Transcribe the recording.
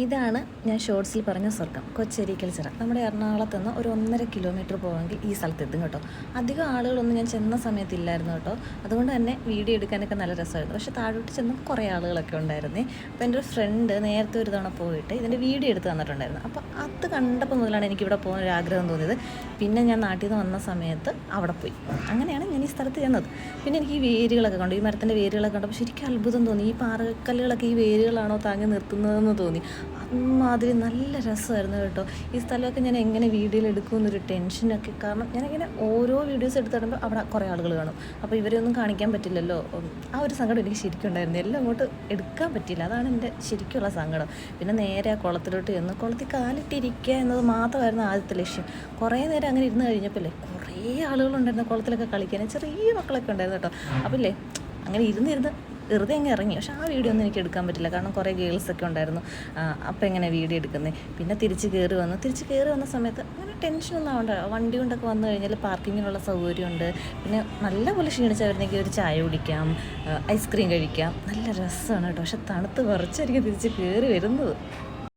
ഇതാണ് ഞാൻ ഷോർട്സിൽ പറഞ്ഞ സ്വർഗം, കൊച്ചേരിക്കൽ ചിറ. നമ്മുടെ എറണാകുളത്ത് നിന്ന് ഒരു 1.5 കിലോമീറ്റർ പോകണമെങ്കിൽ ഈ സ്ഥലത്തെത്തും കേട്ടോ. അധികം ആളുകളൊന്നും ഞാൻ ചെന്ന സമയത്തില്ലായിരുന്നു കേട്ടോ. അതുകൊണ്ട് തന്നെ വീഡിയോ എടുക്കാനൊക്കെ നല്ല രസമായിരുന്നു. പക്ഷേ താഴോട്ട് ചെന്ന് കുറേ ആളുകളൊക്കെ ഉണ്ടായിരുന്നേ. അപ്പോൾ എൻ്റെ ഒരു ഫ്രണ്ട് നേരത്തെ ഒരു തവണ പോയിട്ട് ഇതിൻ്റെ വീഡിയോ എടുത്ത് തന്നിട്ടുണ്ടായിരുന്നു. അപ്പോൾ അത് കണ്ടപ്പോൾ മുതലാണ് എനിക്കിവിടെ പോകാൻ ഒരു ആഗ്രഹം തോന്നിയത്. പിന്നെ ഞാൻ നാട്ടിൽ നിന്ന് വന്ന സമയത്ത് അവിടെ പോയി. അങ്ങനെയാണ് ഞാൻ ഈ സ്ഥലത്ത് ചെന്നത്. പിന്നെ എനിക്ക് ഈ വേരുകളൊക്കെ കണ്ടു, ഈ മരത്തിൻ്റെ വേരുകളൊക്കെ കണ്ടപ്പോൾ ശരിക്കും അത്ഭുതം തോന്നി. ഈ പാറക്കല്ലുകളൊക്കെ ഈ വേരുകളാണോ താങ്ങി നിർത്തുന്നതെന്ന് തോന്നി. അമ്മാതിരി നല്ല രസമായിരുന്നു കേട്ടോ. ഈ സ്ഥലമൊക്കെ ഞാൻ എങ്ങനെ വീഡിയോയിൽ എടുക്കുമെന്നൊരു ടെൻഷനൊക്കെ, കാരണം ഞാനിങ്ങനെ ഓരോ വീഡിയോസ് എടുത്തിടുമ്പോൾ അവിടെ കുറേ ആളുകൾ കാണും. അപ്പോൾ ഇവരെയൊന്നും കാണിക്കാൻ പറ്റില്ലല്ലോ. ആ ഒരു സങ്കടം എനിക്ക് ശരിക്കും ഉണ്ടായിരുന്നു. എല്ലാം അങ്ങോട്ട് എടുക്കാൻ പറ്റില്ല, അതാണ് എൻ്റെ ശരിക്കുള്ള സങ്കടം. പിന്നെ നേരെ ആ കുളത്തിലോട്ട് ചെന്ന് കുളത്തിൽ കാലിട്ടിരിക്കുക എന്നത് മാത്രമായിരുന്നു ആദ്യത്തെ ലക്ഷ്യം. കുറേ നേരം അങ്ങനെ ഇരുന്ന് കഴിഞ്ഞപ്പോൾ കുറേ ആളുകളുണ്ടായിരുന്നു കുളത്തിലൊക്കെ കളിക്കാൻ, ചെറിയ മക്കളൊക്കെ ഉണ്ടായിരുന്നു കേട്ടോ. അപ്പോൾ അങ്ങനെ ഇരുന്നിരുന്ന് വെറുതെ അങ്ങ് ഇറങ്ങി. പക്ഷെ ആ വീഡിയോ ഒന്നും എനിക്ക് എടുക്കാൻ പറ്റില്ല, കാരണം കുറേ ഗേൾസൊക്കെ ഉണ്ടായിരുന്നു. അപ്പോൾ എങ്ങനെ വീഡിയോ എടുക്കുന്നത്? പിന്നെ തിരിച്ച് കയറി വന്ന സമയത്ത് അങ്ങനെ ടെൻഷനൊന്നും ആവണ്ട. വണ്ടി കൊണ്ടൊക്കെ വന്നു കഴിഞ്ഞാൽ പാർക്കിങ്ങിനുള്ള സൗകര്യമുണ്ട്. പിന്നെ നല്ലപോലെ ക്ഷീണിച്ചവരുന്നെങ്കിൽ ഒരു ചായ കുടിക്കാം, ഐസ്ക്രീം കഴിക്കാം, നല്ല രസമാണ് കേട്ടോ. പക്ഷെ തണുത്ത് കുറച്ചായിരിക്കും തിരിച്ച് കയറി വരുന്നത്.